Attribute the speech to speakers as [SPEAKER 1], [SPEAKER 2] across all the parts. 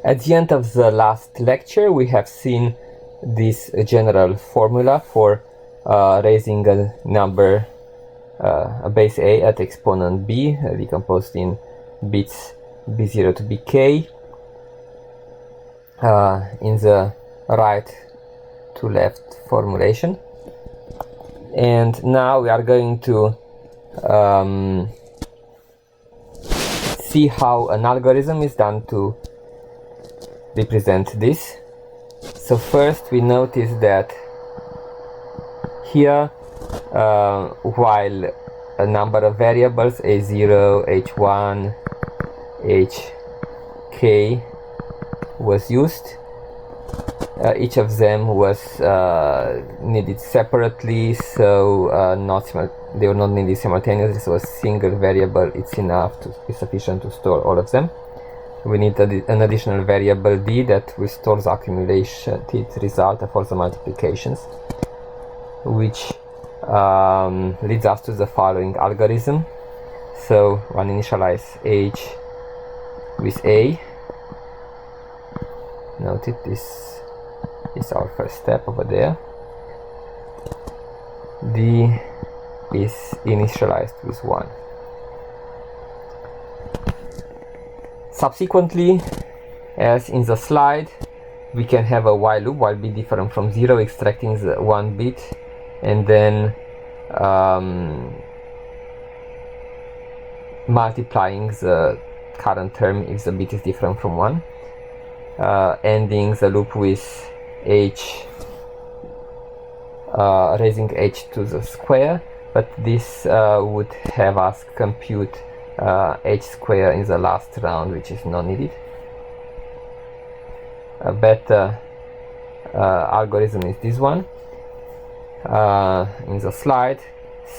[SPEAKER 1] At the end of the last lecture, we have seen this general formula for raising a number, a base a at exponent b, decomposed in bits b0 to bk, in the right to left formulation. And now we are going to see how an algorithm is done to represent this. So first we notice that here, while a number of variables a0, h1, hk was used, each of them was needed separately, so they were not needed simultaneously, so a single variable is sufficient to store all of them. We need an additional variable d that will store the accumulated result of all the multiplications, which leads us to the following algorithm. So one initialize h with a. Note it, this is our first step over there. D is initialized with 1. Subsequently, as in the slide, we can have a while loop, while b different from 0, extracting the 1 bit and then multiplying the current term if the bit is different from 1, ending the loop with h, raising h to the square, but this would have us compute h square in the last round, which is not needed. A better algorithm is this one in the slide.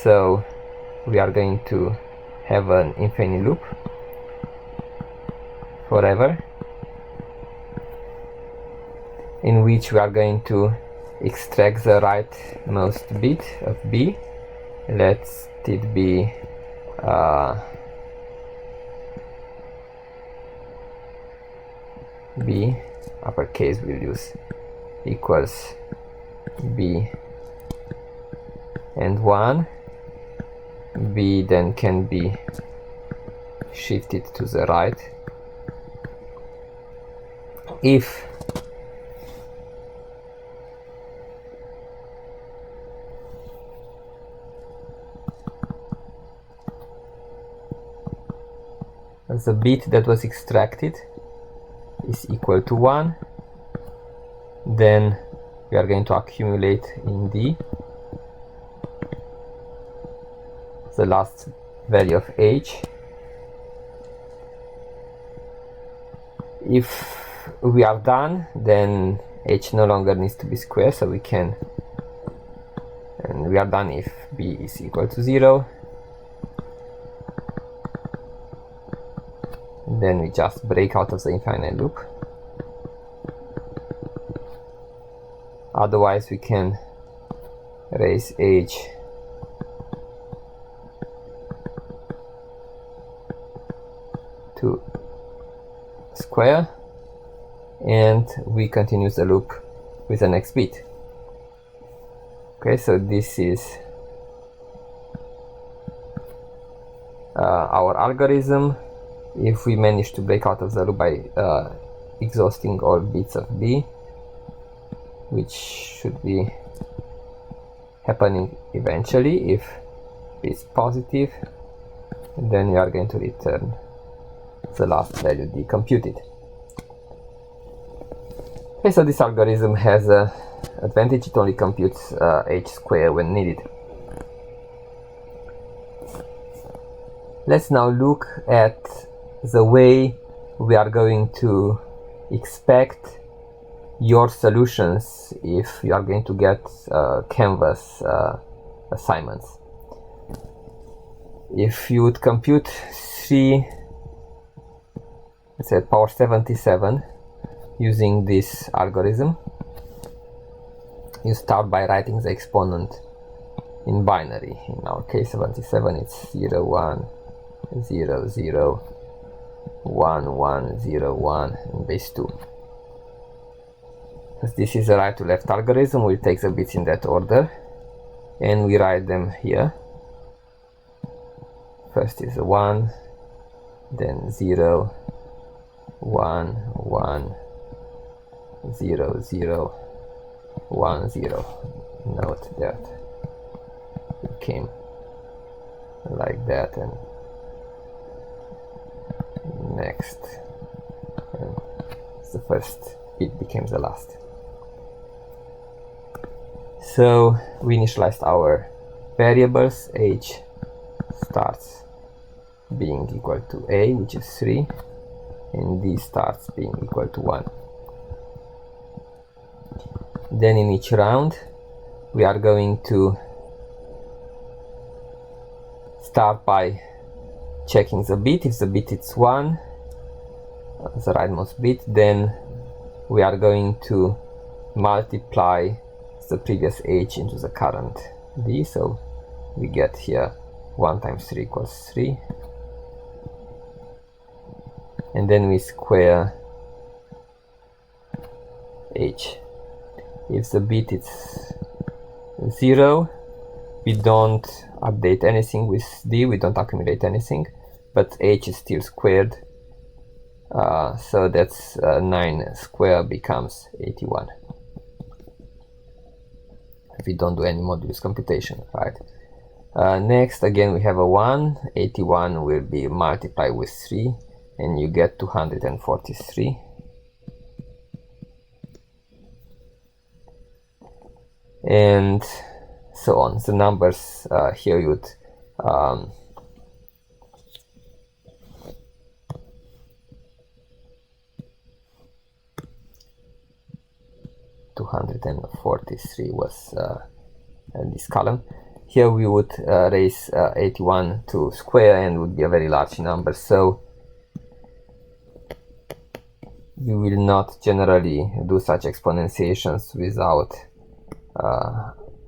[SPEAKER 1] So we are going to have an infinite loop forever, in which we are going to extract the rightmost bit of b. Let it be b, uppercase we'll use, equals b and 1. B then can be shifted to the right if the bit that was extracted is equal to 1, then we are going to accumulate in D the last value of h. If we are done, then h no longer needs to be squared, so we can, and we are done if b is equal to 0. Then we just break out of the infinite loop. Otherwise we can raise h to square, and we continue the loop with the next bit. Okay, so this is our algorithm. If we manage to break out of the loop by exhausting all bits of b, which should be happening eventually if it's positive, then we are going to return the last value d computed. Okay, so this algorithm has an advantage: it only computes h squared when needed. Let's now look at the way we are going to expect your solutions if you are going to get Canvas assignments. If you would compute 3, let's say power 77 using this algorithm, you start by writing the exponent in binary. In our case 77, it's 0, 1, 0, 0, 1 1 0 1 in base 2. As this is a right to left algorithm, we'll take the bits in that order and we write them here. First is a 1, then 0 1 1 0 0 1 0. Note that it came like that, and next, and the first bit became the last. So we initialized our variables. H starts being equal to A, which is 3, and D starts being equal to 1. Then in each round we are going to start by checking the bit. If the bit is 1, the rightmost bit, then we are going to multiply the previous H into the current D. So we get here 1 times 3 equals 3, and then we square H. If the bit is 0, we don't update anything with D, we don't accumulate anything, but H is still squared, so that's 9 squared becomes 81. If we don't do any modulus computation, right? Next, again, we have a 1. 81 will be multiplied with 3, and you get 243. And so on. The numbers here you would (243) was this column. Here we would raise 81 to square, and would be a very large number. So we will not generally do such exponentiations without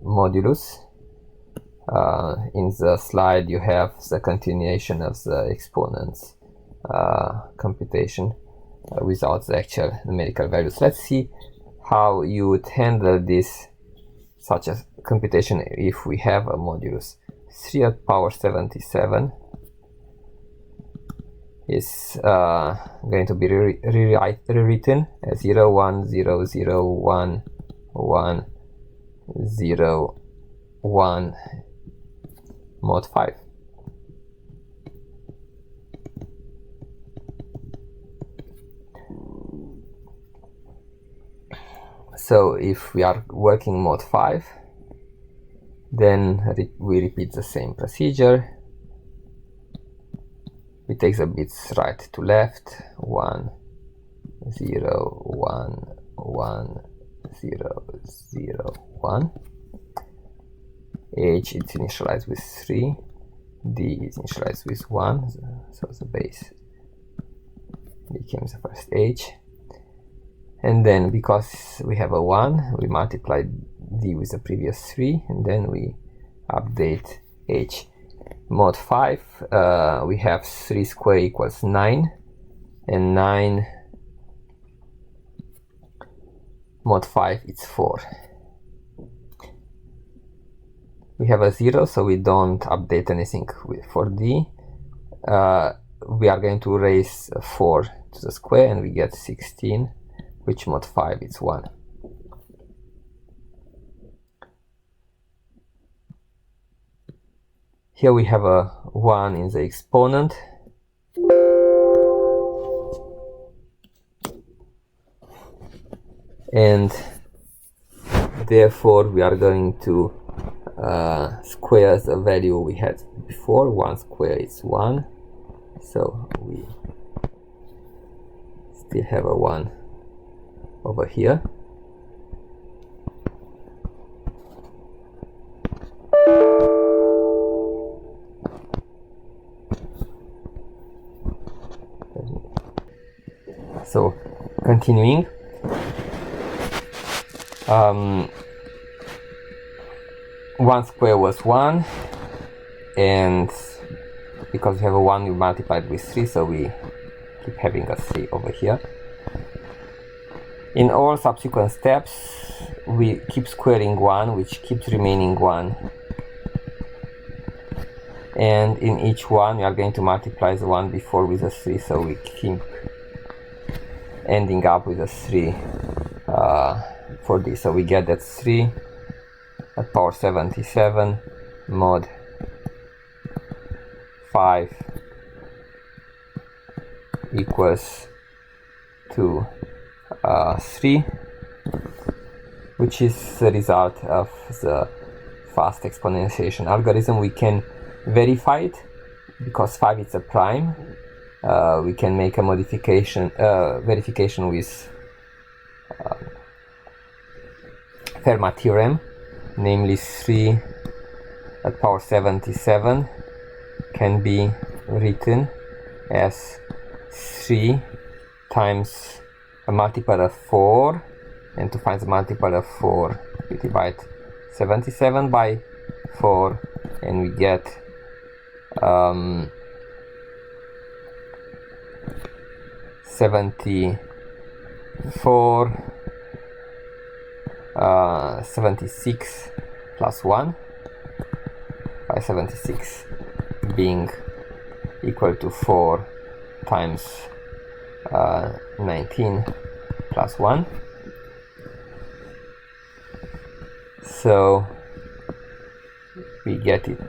[SPEAKER 1] modulus. In the slide you have the continuation of the exponents computation without the actual numerical values. Let's see how you would handle this such a computation if we have a modulus. 3 to the power 77 is going to be rewritten as 0 1 0 0 1 1 0 1 mod 5. So if we are working mod 5, then we repeat the same procedure. We take the bits right to left, 1 0 1 1 0 0 1. H is initialized with 3, D is initialized with 1, so the base became the first H. And then because we have a 1, we multiply D with the previous 3, and then we update H. Mod 5, we have 3 squared equals 9, and 9 mod 5 is 4. We have a 0, so we don't update anything for D. We are going to raise 4 to the square, and we get 16, which mod 5 is 1. Here we have a 1 in the exponent. And therefore we are going to square the value we had before. 1 squared is 1, so we still have a 1 over here. So continuing, 1 squared was 1, and because we have a 1 we multiplied with 3, so we keep having a 3 over here. In all subsequent steps, we keep squaring 1, which keeps remaining 1. And in each one, we are going to multiply the one before with a 3, so we keep ending up with a 3 for this. So we get that 3 at power 77 mod 5 equals to 3, which is the result of the fast exponentiation algorithm. We can verify it because 5 is a prime. We can make a modification verification with Fermat theorem, namely 3 at power 77 can be written as 3 times a multiple of 4, and to find the multiple of 4 we divide 77 by 4 and we get 76 plus 1, by 76 being equal to 4 times 19 plus 1. So we get it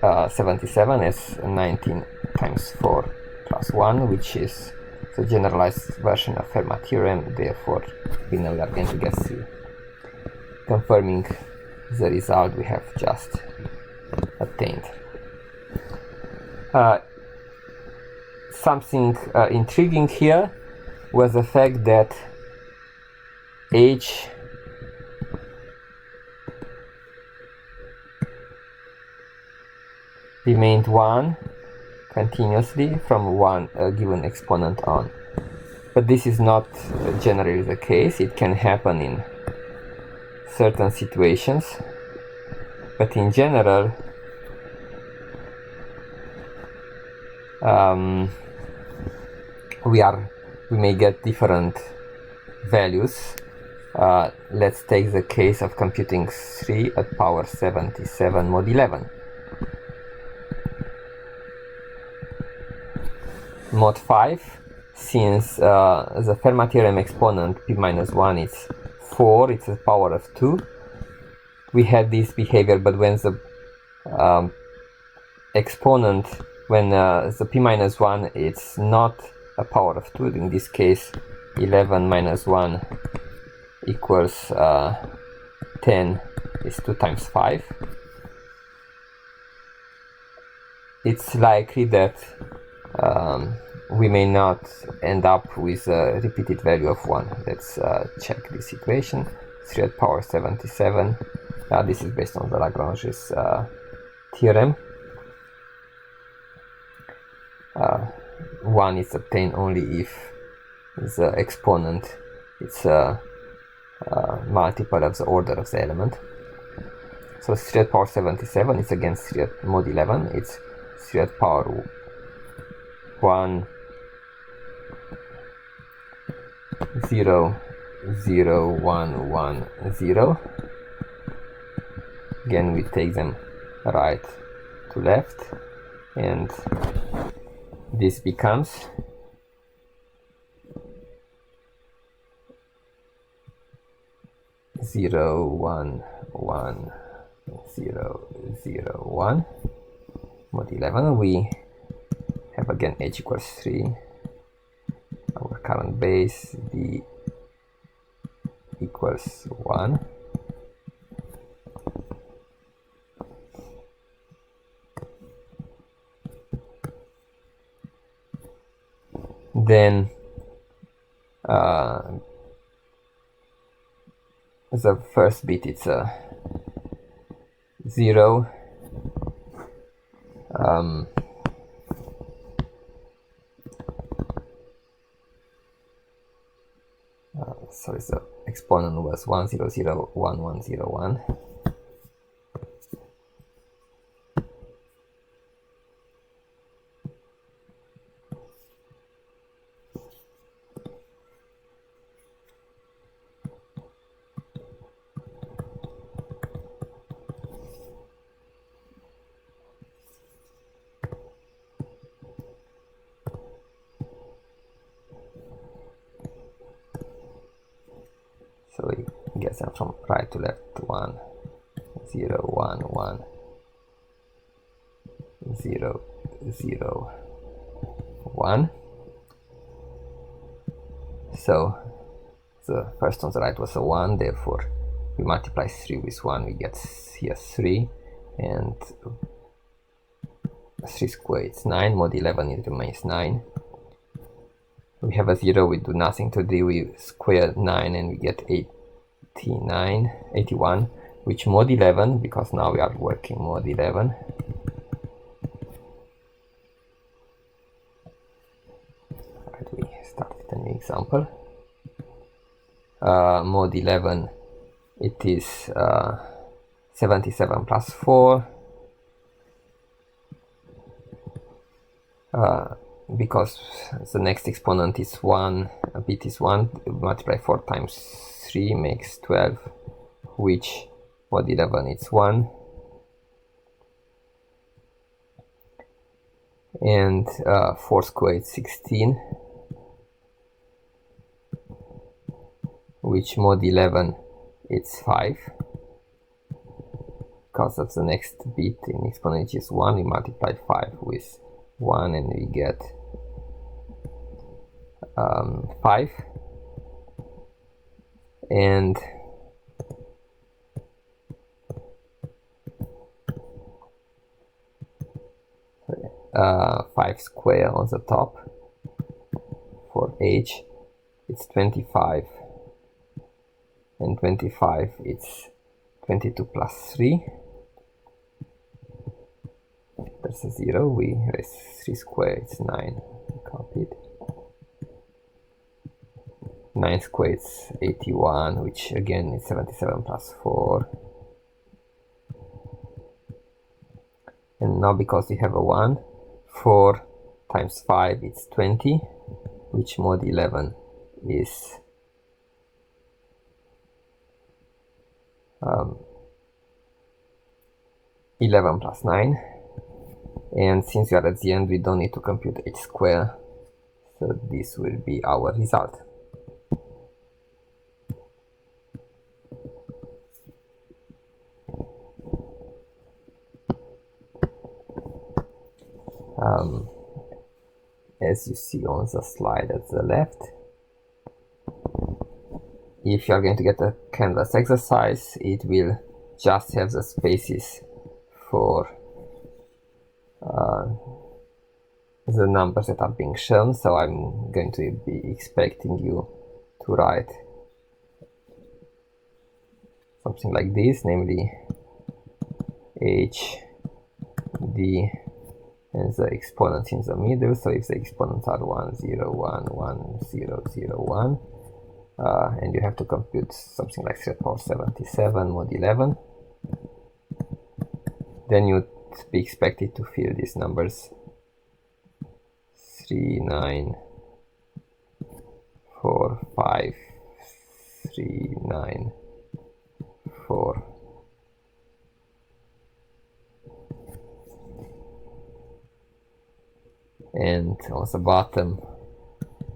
[SPEAKER 1] 77 as 19 times 4 plus 1, which is the generalized version of Fermat theorem. Therefore we know we are going to get 3, confirming the result we have just obtained. Something intriguing here was the fact that h remained 1 continuously from one given exponent on. But this is not generally the case. It can happen in certain situations, but in general we may get different values. Let's take the case of computing 3 at power 77 mod 11. Mod 5, since the Fermat theorem exponent p minus 1 is 4, it's a power of 2, we had this behavior, but when the exponent, when the p minus 1 it's not a power of 2, in this case 11 minus 1 equals 10 is 2 times 5, it's likely that we may not end up with a repeated value of 1. Let's check this equation. 3 at power 77. This is based on the Lagrange's theorem. 1 is obtained only if the exponent is a multiple of the order of the element. So 3 at power 77 is again 3 at mod 11. It's 3 at power 1 0 0 1 1 0. Again we take them right to left, and this becomes 0 1 1 0 0 1 mod 11. We have again h equals 3, our current base, d equals 1. Then the first bit it's a 0. Sorry, the exponent was 1 0 0 1 1 0 1. So we get them from right to left: 1, 0, 1, 1, 0, 0, 1. So the first on the right was a 1, therefore we multiply 3 with 1, we get here 3, and 3 squared is 9, mod 11 it remains 9. We have a 0, we do nothing to do, we square 9 and we get 81, which mod 11, because now we are working mod 11. Right, we started a new example. Mod 11, it is 77 plus 4. Because the next exponent is 1, a bit is 1, multiply 4 times 3 makes 12, which mod 11 is 1. And 4 squared is 16, which mod 11 it's 5. Because of the next bit in exponent is 1, we multiply 5 with 1 and we get 5. And 5 square on the top for h, it's 25, and 25 it's 22 plus 3. There's a 0, we raise 3 squared, it's 9, copy it. 9 squared is 81, which again is 77 plus 4. And now because we have a 1, 4 times 5 it's 20, which mod 11 is 11 plus 9. And since we are at the end, we don't need to compute h squared, so this will be our result. As you see on the slide at the left, if you are going to get a canvas exercise, it will just have the spaces for the numbers that are being shown, so I'm going to be expecting you to write something like this, namely h, d, and the exponents in the middle. So if the exponents are 1, 0, 1, 1, 0, 0, 1, and you have to compute something like 3 to the power 77 mod 11, then you'd be expected to fill these numbers 3, 9, 4, 5, 3, 9, 4. And on the bottom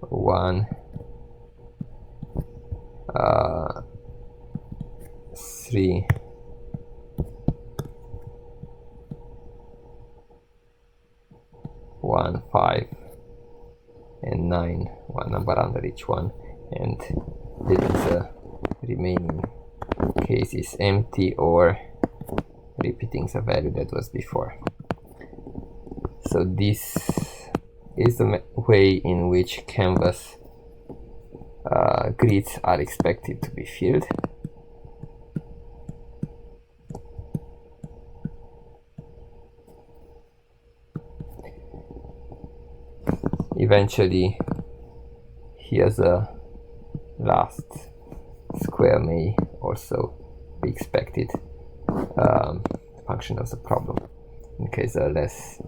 [SPEAKER 1] 1, 3, 1, 5, and 9, one number under each one, and the remaining case is empty or repeating the value that was before. So this is the way in which canvas grids are expected to be filled. Eventually, here the last square may also be expected, function of the problem, in case a less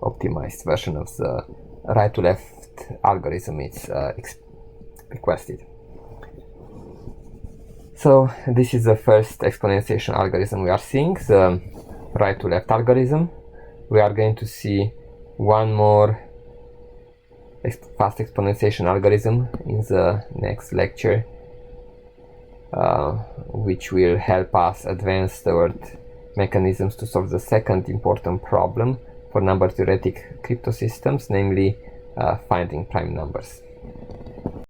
[SPEAKER 1] optimized version of the right to left algorithm is requested. So this is the first exponentiation algorithm we are seeing, the right to left algorithm. We are going to see one more fast exponentiation algorithm in the next lecture, which will help us advance toward mechanisms to solve the second important problem for number theoretic cryptosystems, namely finding prime numbers.